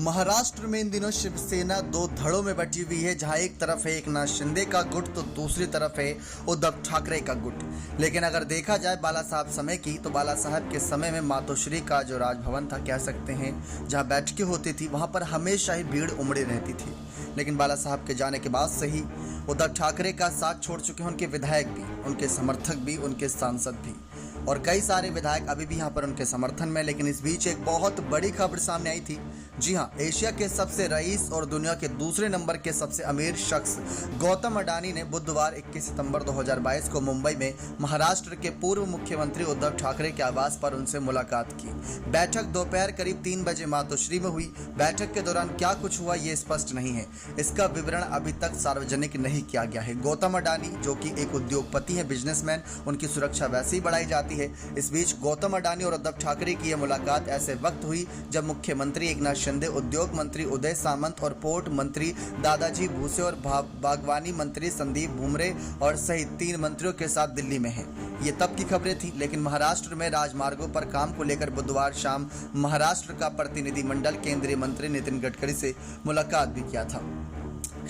महाराष्ट्र में इन दिनों शिवसेना दो धड़ों में बटी हुई है, जहां एक तरफ है एकनाथ शिंदे का गुट तो दूसरी तरफ है उद्धव ठाकरे का गुट। लेकिन अगर देखा जाए बाला साहब समय की, तो बाला साहब के समय में मातोश्री का जो राजभवन था कह सकते हैं, जहां बैठकें होती थी वहां पर हमेशा ही भीड़ उमड़ी रहती थी। लेकिन बाला साहब के जाने के बाद से ही उद्धव ठाकरे का साथ छोड़ चुके हैं उनके विधायक भी, उनके समर्थक भी, उनके सांसद भी, और कई सारे विधायक अभी भी यहाँ पर उनके समर्थन में। लेकिन इस बीच एक बहुत बड़ी खबर सामने आई थी। जी हाँ, एशिया के सबसे रईस और दुनिया के दूसरे नंबर के सबसे अमीर शख्स गौतम अडानी ने बुधवार 21 सितंबर 2022 को मुंबई में महाराष्ट्र के पूर्व मुख्यमंत्री उद्धव ठाकरे के आवास पर उनसे मुलाकात की। बैठक दोपहर करीब 3 बजे मातोश्री में हुई। बैठक के दौरान क्या कुछ हुआ ये स्पष्ट नहीं है, इसका विवरण अभी तक सार्वजनिक नहीं किया गया है। गौतम अडानी जो कि एक उद्योगपति है, बिजनेसमैन, उनकी सुरक्षा वैसे ही बढ़ाई जाती है। इस बीच गौतम अडानी और उद्धव ठाकरे की यह मुलाकात ऐसे वक्त हुई जब मुख्यमंत्री एकनाथ शिंदे, उद्योग मंत्री उदय सामंत और पोर्ट मंत्री दादाजी भूसे और बागवानी मंत्री संदीप भुमरे और सहित 3 मंत्रियों के साथ दिल्ली में हैं। ये तब की खबरें थी। लेकिन महाराष्ट्र में राजमार्गों पर काम को लेकर बुधवार शाम महाराष्ट्र का प्रतिनिधिमंडल केंद्रीय मंत्री नितिन गडकरी से मुलाकात भी किया था।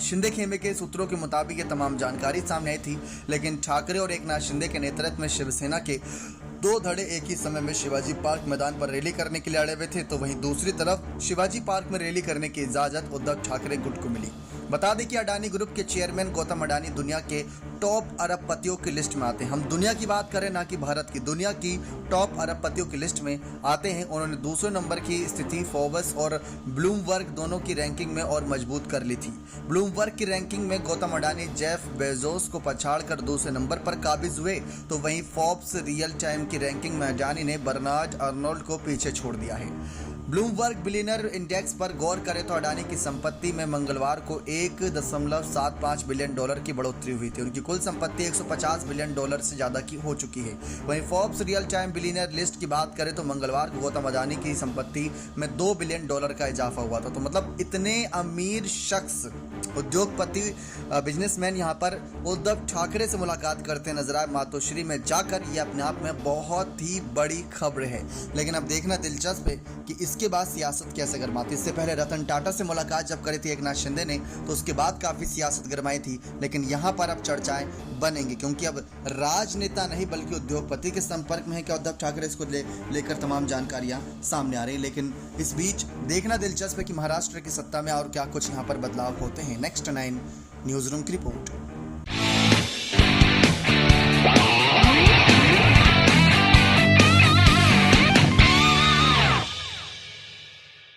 शिंदे खेमे के सूत्रों के मुताबिक ये तमाम जानकारी सामने आई थी। लेकिन ठाकरे और एकनाथ शिंदे के नेतृत्व में शिवसेना के 2 धड़े एक ही समय में शिवाजी पार्क मैदान पर रैली करने के लिए अड़े हुए थे, तो वहीं दूसरी तरफ शिवाजी पार्क में रैली करने की इजाजत उद्धव ठाकरे गुट को मिली। बता दें कि अडानी ग्रुप के चेयरमैन गौतम अडानी दुनिया के टॉप अरबपतियों की लिस्ट में आते हैं। हम दुनिया की बात करें, ना कि भारत की, दुनिया की टॉप अरबपतियों की लिस्ट में आते हैं। उन्होंने दूसरे नंबर की स्थिति फोर्ब्स और ब्लूमबर्ग दोनों की रैंकिंग में और मजबूत कर ली थी। ब्लूमबर्ग की रैंकिंग में गौतम अडानी जेफ बेजोस को पछाड़कर दूसरे नंबर पर काबिज हुए, तो वहीं फोर्ब्स रियल टाइम की रैंकिंग में अडानी ने बर्नार्ड अर्नोल्ड को पीछे छोड़ दिया है। ब्लूमबर्ग बिलियनर इंडेक्स पर गौर करें तो अडानी की संपत्ति में मंगलवार को $1.75 बिलियन की बढ़ोतरी हुई थी। उनकी कुल संपत्ति $150 बिलियन से ज्यादा की हो चुकी है। वहीं Forbes real time billionaire list की बात करें तो मंगलवार को गौतम अडानी की संपत्ति में $2 बिलियन का इजाफा हुआ था। तो मतलब इतने अमीर शख्स, उद्योगपति, बिजनेसमैन यहाँ पर उद्धव ठाकरे से मुलाकात करते नजर आए मातोश्री में जाकर। ये अपने आप में बहुत ही बड़ी खबर है। लेकिन अब देखना दिलचस्प है कि इसके बाद सियासत कैसे गरमाती। इससे पहले रतन टाटा से मुलाकात जब करी थी एकनाथ शिंदे ने, तो उसके बाद काफी सियासत गरमाई थी। लेकिन यहाँ पर अब चर्चाएं बनेंगी, क्योंकि अब राजनेता नहीं बल्कि उद्योगपति के संपर्क में है क्या उद्धव ठाकरे, इसको लेकर तमाम जानकारियां सामने आ रही है। लेकिन इस बीच देखना दिलचस्प है कि महाराष्ट्र की सत्ता में और क्या कुछ यहाँ पर बदलाव होते हैं। नेक्स्ट 9 न्यूज रूम की रिपोर्ट।